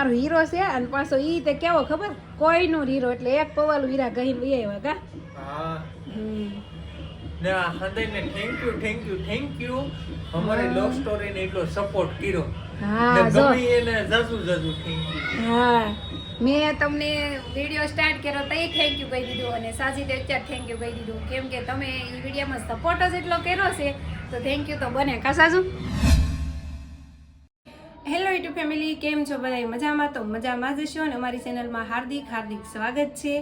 મારો હીરો છે અને પાછો ઈ તે કેવો ખબર કોઈનો હીરો એટલે એક પવાલું હીરા ગહીને વઈ આવ્યા કા હા ના હંદેને થેન્ક યુ અમારી લવ સ્ટોરી ને એટલો સપોર્ટ કર્યો હા જો એને જજુ થેન્ક યુ હા મેં તમને વિડીયો સ્ટાર્ટ કર્યો તો થેન્ક યુ કહી દીધું અને સાજીદે અત્યારે થેન્ક યુ કહી દીધું કેમ કે તમે એ વિડીયોમાં સપોર્ટ જ એટલો કર્યો છે તો થેન્ક યુ તો બને કા સાજુ. હેલો યુટ્યુબ ફેમિલી, કેમ છો બધા? મજામાં? તો મજામાં જ છો અને અમારી ચેનલમાં હાર્દિક સ્વાગત છે.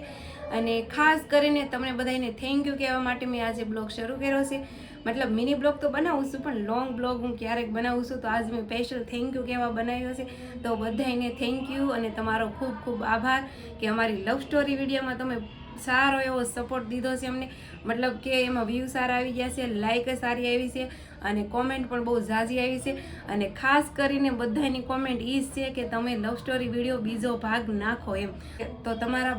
અને ખાસ કરીને તમને બધાને થેન્ક યુ કહેવા માટે મેં આજે બ્લોગ શરૂ કર્યો છે. મતલબ મિની બ્લોગ તો બનાવું છું પણ લોંગ બ્લોગ હું ક્યારેક બનાવું છું, તો આજ મેં સ્પેશિયલ થેન્ક યુ કહેવા બનાવ્યો છે. તો બધાને થેન્ક યુ અને તમારો ખૂબ ખૂબ આભાર કે અમારી લવ સ્ટોરી વિડીયોમાં તમે સારો એવો સપોર્ટ દીધો છે અમને. મતલબ કે એમાં વ્યૂ સારા આવી ગયા છે, લાઇક સારી આવી છે અને કોમેન્ટ પણ બહુ ઝાઝી આવી છે. અને ખાસ કરીને બધાની કોમેન્ટ એ જ છે કે તમે લવ સ્ટોરી વિડીયો બીજો ભાગ નાખો એમ. તો તમારા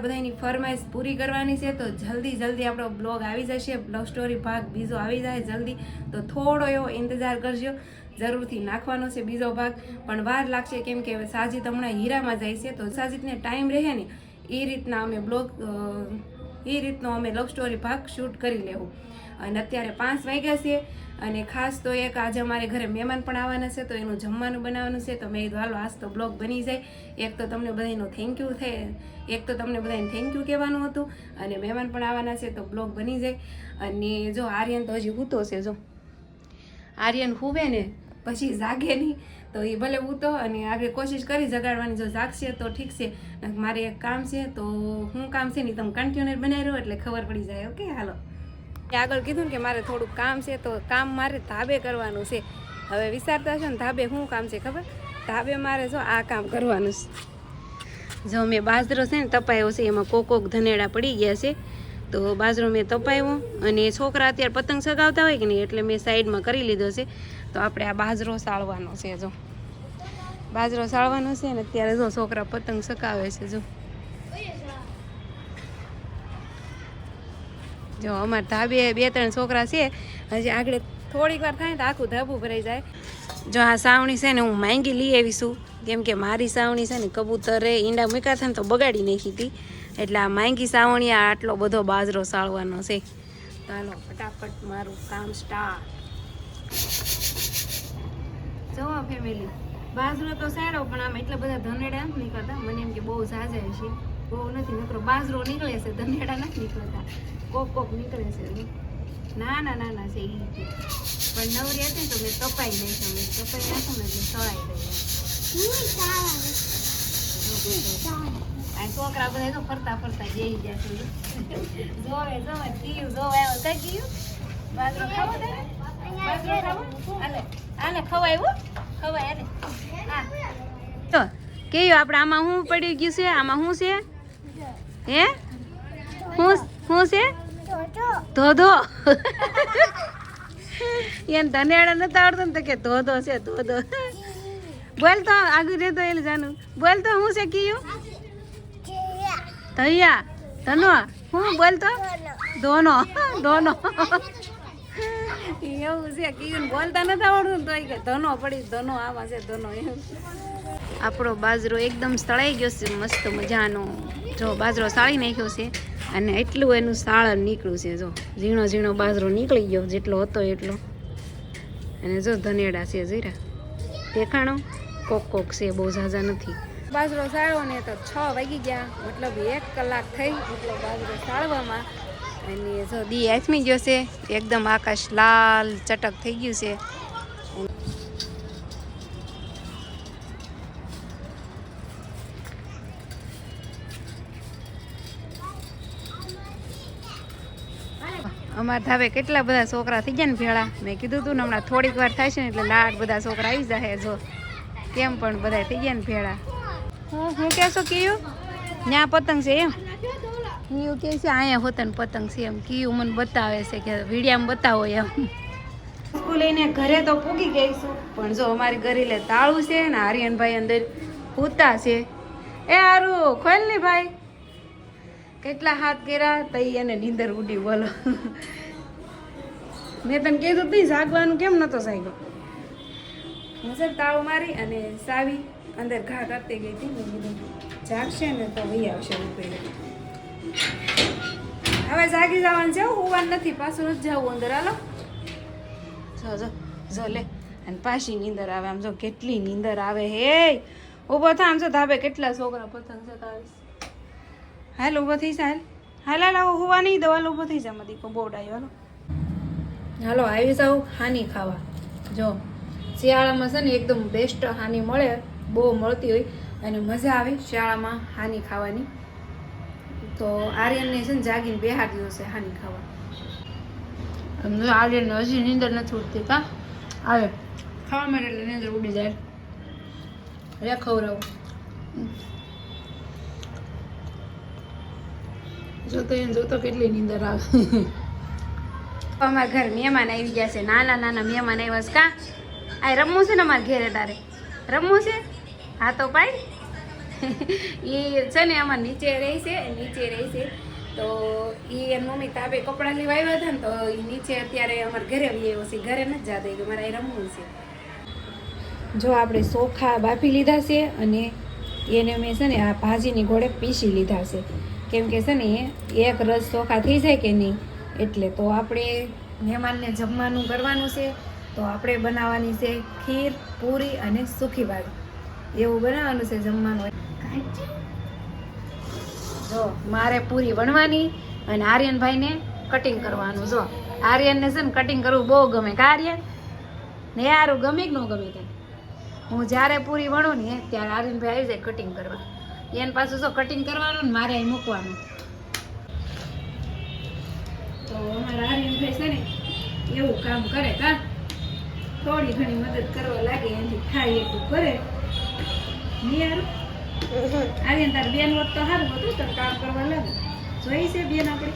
બધાની ફરમાઈશ પૂરી કરવાની છે. તો જલ્દી આપણો બ્લોગ આવી જશે, લવ સ્ટોરી ભાગ બીજો આવી જાય જલ્દી. તો થોડો એવો ઇંતજાર કરજો, જરૂરથી નાખવાનો છે બીજો ભાગ, પણ વાર લાગશે કેમ કે સાજીદ હમણાં હીરામાં જાય છે. તો સાજીદને ટાઈમ રહે ને એ રીતના અમે રીતનો અમે લવ સ્ટોરી ભાગ શૂટ કરી લેવું. અને અત્યારે 5 વાગ્યા છે અને ખાસ તો એક આજે અમારે ઘરે મહેમાન પણ આવવાના છે, તો એનું જમવાનું બનાવવાનું છે. તો મેં કીધું હાલો આજ તો બ્લોગ બની જાય. એક તો તમને બધાનો થેન્ક યુ કહેવાનું હતું અને મહેમાન પણ આવવાના છે, તો બ્લોગ બની જાય. અને જો આર્યન તો હજી સૂતો છે, જો આર્યન હુવે ને પછી જાગે નહીં, તો એ ભલે ઉતો અને આગળ કોશિશ કરી જગાડવાની. જો જાગશે તો ઠીક છે, મારે એક કામ છે. તો શું કામ છે ને તમે કન્ટિન્યુઅર બનાવી રહ્યો એટલે ખબર પડી જાય. ઓકે હાલો, આગળ કીધું ને કે મારે થોડુંક કામ છે, તો કામ મારે ધાબે કરવાનું છે. હવે વિચારતા હશો ને ધાબે શું કામ છે ખબર? ધાબે મારે જો આ કામ કરવાનું છે. જો મેં બાજરો છે ને તપાયો છે, એમાં કોક ધનેડા પડી ગયા છે, તો બાજરો મેં તપાયો. અને છોકરા અત્યારે પતંગ સગાવતા હોય કે નહીં એટલે મેં સાઈડમાં કરી લીધો છે. તો આપણે આ બાજરો સાળવાનો છે. જો બાજરો સાળવાનો છે ને અત્યારે જો છોકરા પતંગ સકાવે છે. જો અમારે ધાબે 2-3 છોકરા છે, હજી આગળ થોડીક વાર થાય તો આખું ધાબું ભરાઈ જાય. જો આ સાવણી છે ને હું માંગી લઈ આવીશું, કેમ કે મારી સાવણી છે ને કબૂતરે ઈંડા મૂક્યા હતા ને તો બગાડી નાખી હતી, એટલે આ માંગી સાવણી આટલો બધો બાજરો સાળવાનો છે. ચાલો ફટાફટ મારું કામ સ્ટાર્ટ. જોવો ફેમિલી, બાજરો તો સારો પણ આમ એટલા બધા ધનેડા નથી નીકળતા. મને એમ કે બહુ ઝાઝા છે, બહુ નથી નીકળો. બાજરો નીકળે છે, ધનેડા નથી નીકળતા, કોક નીકળે છે. નાના છે એ રીતે. પણ નવરી હતી તો મેં તપાઈ નાખ્યો, ને એટલે સળાઈ ગઈ. છોકરા બધા તો ફરતા જઈ ગયા છે. જોવે કીયું જોવે આવ્યો કઈ કીયું બાજરો ખાવો ને, બાજરો ખાવો આને ખવાય આને. હા તો કીયું આપણે આમાં શું પડી ગયું છે? આમાં શું છે? હે શું છે? ધોધો. એને ધનેડા નતા આવડતું ને તો કે ધોધો છે, ધોધો. બોલ તો આગળ રહેતો એટલે જાનું. બોલ તો શું છે કીયું? ધૈયા ધનો હું બોલતો ધોનો એવું છે. કીયું બોલતા નથી આવડતું તો કે ધનો પડી, ધનો આવા છે, ધનો એમ. આપણો બાજરો એકદમ સળાઈ ગયો છે, મસ્ત મજાનો. જો બાજરો સાળી નાખ્યો છે અને એટલું એનું સાળન નીકળ્યું છે. જો ઝીણો બાજરો નીકળી ગયો, જેટલો હતો એટલો. અને જો ધનેડા છે, જીરા દેખાણો કોક છે, બહુ ઝાઝા નથી. બાજરો સાળવો ને તો 6 વાગી ગયા, મતલબ 1 કલાક થઈ મતલબ બાજરો સાળવામાં. અને જો દી આથમી ગયો છે, એકદમ આકાશ લાલ ચટક થઈ ગયું છે. અમારા ધાબે કેટલા બધા છોકરા થઈ ગયા ને ભેળા. મેં કીધું તું ને હમણાં થોડીક વાર થાય છે ને એટલે લાડ બધા છોકરા આવી જાય. જો કેમ પણ બધા થઈ ગયા ને ભેળા. હું કહેશો કીયું ત્યાં પતંગ છે એમ? કીયું કે છે અહીંયા હોતા ને પતંગ છે એમ. કીયું મને બતાવે છે કે વિડીયામાં બતાવો એમ. સ્કૂલ લઈને ઘરે તો પૂગી ગઈશું, પણ જો અમારી ઘરે તાળું છે ને આર્યનભાઈ અંદર પૂતા છે. એ હારું ખોલ ને ભાઈ, કેટલા હાથ કર્યા તઈ એને નીંદર ઉડી. બોલો મેં તને કીધું તું જાગવાનું કેમ નતો જાગ્યો? હું છે ને તાળું મારી અને સાવી અંદર ઘા કરતી ગઈ હતી. મેં કીધું જાગશે ને તો વહી આવશે ઉપર. હવે જાગી જવાનું છે, હોવાનું નથી, પાછું નથી જવું અંદર. હાલો જો લે, અને પાછી નીંદર આવે. આમ જો કેટલી નીંદર આવે. હે ઊભો થા, આમ જો ધાબે કેટલા છોકરા પતંગ ચગાવીશ. હાલ ઊભો થઈ જા, હાલ હોવા નહીં દો. હાલ ઊભો થઈ જા, મધી કો બોર્ડ આવ્યો. હાલો આવી જાવ હાની ખાવા. જો શિયાળામાં છે ને એકદમ બેસ્ટ હાની મળે, બહુ મળતી હોય અને મજા આવે શિયાળામાં હાની ખાવાની. તો આર્યનને છે ને જાગીને બેહાર દીધો છે હાની ખાવા. આર્યનને હજી નીંદર નથી ઉઠતી. કા આવે ખાવા માટે એટલે નીંદર ઉડી જાય. રે ખવડાવું. જોતો કેટલી નીંદર આવે. અમારા ઘર મહેમાન આવી ગયા છે, નાના નાના મહેમાન આવ્યા છે. કા આ રમવું છે ને અમારા ઘેરે? તારે રમવું છે? હા તો પાય. એ છે ને અમારે નીચે રહી છે તો એ એની મમ્મી તાબે કપડાં લેવા આવ્યા હતા ને, તો એ નીચે અત્યારે અમારા ઘરે આવ્યો છે. ઘરે નથી જતા કે મારે રમવું છે. જો આપણે ચોખા બાફી લીધા છે અને એને મેં છે ને આ ભાજીની ઘોડે પીસી લીધા છે. કેમ કે છે ને એક રસ ચોખા થઈ જાય કે નહીં એટલે. તો આપણે મહેમાનને જમવાનું કરવાનું છે, તો આપણે બનાવવાની છે ખીર, પૂરી અને સૂકી ભાજી. એવું બનાવવાનું છે જમવાનું. જો મારે પૂરી વણવાની અને આર્યનભાઈને કટિંગ કરવાનું. જો આર્યનને છે ને કટિંગ કરવું બહુ ગમે. કે આર્યન ને યારું ગમે કે ન ગમે? કે હું જ્યારે પૂરી વણું ને ત્યારે આર્યનભાઈ આવી જાય કટિંગ કરવા. એને પાછું જો કટિંગ કરવાનું ને મારે અહીં મૂકવાનું. તો અમારા આર્યનભાઈ છે ને એવું કામ કરે. કા થોડી ઘણી મદદ કરવા લાગે, એનાથી થાય એટલું કરે. આર્યન તાર બેન હોત તો સારું હતું, તો કામ કરવા લાગે. જોઈ છે બેન આપણે?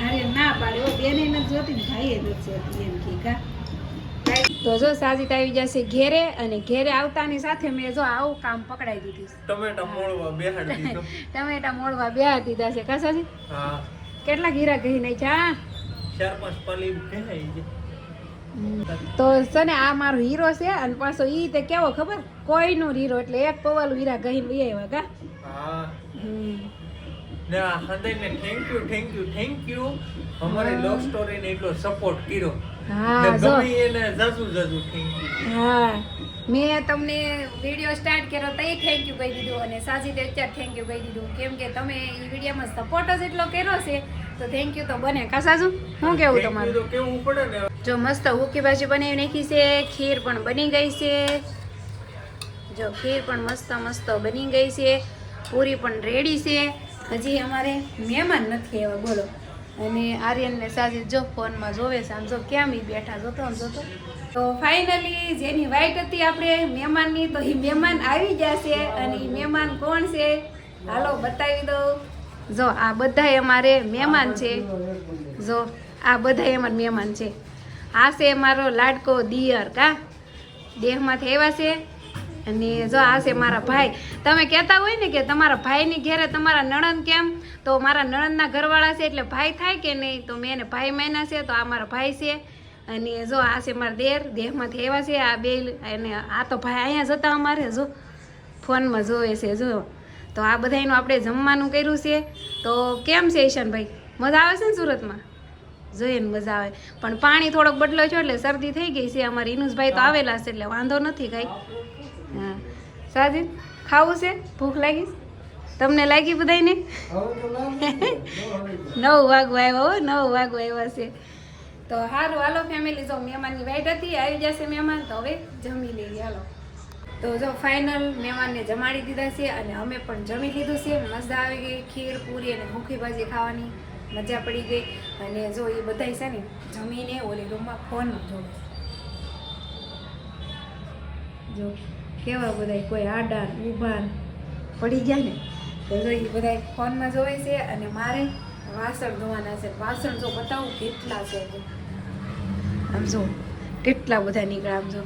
આર્યન ના પાડે, બેન નથી જોતી ને ભાઈ નથી જોતી એમ કે. કા તો જો સાજીદ આવી જશે ઘેરે, અને ઘેરે આવતાની સાથે મેં જો આવું કામ પકડાઈ દીધું. ટમેટા મોળવા બેહાડી દીધો. ટમેટા મોળવા બેહાડી દીધા છે. કા સાજી? હા. કેટલા ઘીરા કહી નાખ્યા? 4-5 પલી બેહાઈ ગઈ. તો છે ને આ મારો હીરો છે, અને પાછો ઈ તે કેવો ખબર, કોઈનો હીરો એટલે એક પવાલું હીરા ગહીને લઈ આવ્યા. કા હા. ને આ હંદાઈને થેન્ક યુ અમારી લવ સ્ટોરી ને એટલો સપોર્ટ કર્યો. હા જો એને જાજુ થેન્ક યુ. હા મેં તમને વિડીયો સ્ટાર્ટ કર્યો તો થેન્ક યુ કહી દીધું, અને સાજીદે અત્યારે થેન્ક યુ કહી દીધું. કેમ કે તમે એ વિડીયોમાં સપોર્ટ જ એટલો કર્યો છે, તો થેન્ક યુ તો બને. કા સાજુ શું કેવું તમારું? કેવું પડે ને. જો મસ્ત હુકી ભાજી બનાવી નાખી છે, ખીર પણ બની ગઈ છે. જો ખીર પણ મસ્ત બની ગઈ છે, પૂરી પણ રેડી છે. હજી અમારે મહેમાન નથી આવ્યા બોલો. અને આર્યન ને સાજીદ જો ફોનમાં જોવે છે. આમ જો કેમ ઈ બેઠા જોતો તો ફાઇનલી જેની વાઈટ હતી આપણે મહેમાનની, તો એ મહેમાન આવી ગયા છે. અને એ મહેમાન કોણ છે હાલો બતાવી દઉં. જો આ બધાય અમારે મહેમાન છે. જો આ બધાય અમારા મહેમાન છે. આ છે મારો લાડકો દિયર. કા દેહમાંથી આવ્યા છે. અને જો આ છે મારા ભાઈ. તમે કહેતા હોય ને કે તમારા ભાઈની ઘેરે તમારા નણંદ કેમ, તો મારા નણંદના ઘરવાળા છે એટલે ભાઈ થાય કે નહીં, તો મેં એને ભાઈ માન્યા છે. તો આ મારા ભાઈ છે. અને જો આ છે મારા દેહમાંથી આવ્યા છે આ બે. અને આ તો ભાઈ અહીંયા જતા અમારે જો ફોનમાં જોવે છે. જો તો આ બધાનું આપણે જમવાનું કર્યું છે. તો કેમ છે ઈશાનભાઈ, મજા આવે છે ને સુરતમાં? જોઈએ ને મજા આવે, પણ પાણી થોડોક બદલો છો એટલે શરદી થઈ ગઈ છે. અમારે ઇનુસભાઈ તો આવેલા છે એટલે વાંધો નથી કાંઈ. હા સાજીદ ખાવું છે? ભૂખ લાગી તમને? લાગી બધાને? 9 વાગવા આવ્યા છે. તો સારું હાલો ફેમિલી, જો મહેમાનની વાઈટ હતી, આવી જશે મહેમાન, તો હવે જમી લઈએ. હાલો તો જો ફાઇનલ મહેમાનને જમાડી દીધા છે, અને અમે પણ જમી લીધું છે. મજા આવી ગઈ, ખીર, પૂરી અને ભૂખી ભાજી ખાવાની મજા પડી ગઈ. અને જો એ બધા છે ને જમીને ઓલી રૂમમાં ફોનમાં જોવે. જો કેવા બધા કોઈ આડા ઊભા પડી ગયા ને, તો જો એ બધા ફોનમાં જોવે છે. અને મારે વાસણ ધોવાના છે. વાસણ જો બતાવું કેટલા છે. આમ જો કેટલા બધા નીકળ્યા. આમ જો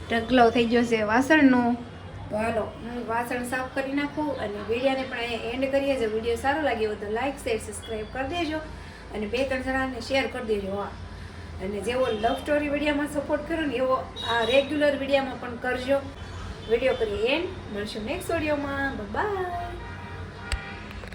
ઢગલો થઈ ગયો છે વાસણનો. તો હાલો હું વાસણ સાફ કરી નાખું, અને વિડીયોને પણ અહીંયા એન્ડ કરીએ. જો વિડીયો સારો લાગ્યો હોય તો લાઈક, શેર, સબસ્ક્રાઈબ કરી દેજો, અને 2-3 જણાને શેર કરી દેજો. હા અને જેવો લવ સ્ટોરી વિડીયોમાં સપોર્ટ કરો ને એવો આ રેગ્યુલર વિડીયોમાં પણ કરજો. વિડીયો કરીએ એન્ડ મળશું નેક્સ્ટ વિડીયોમાં. બાય.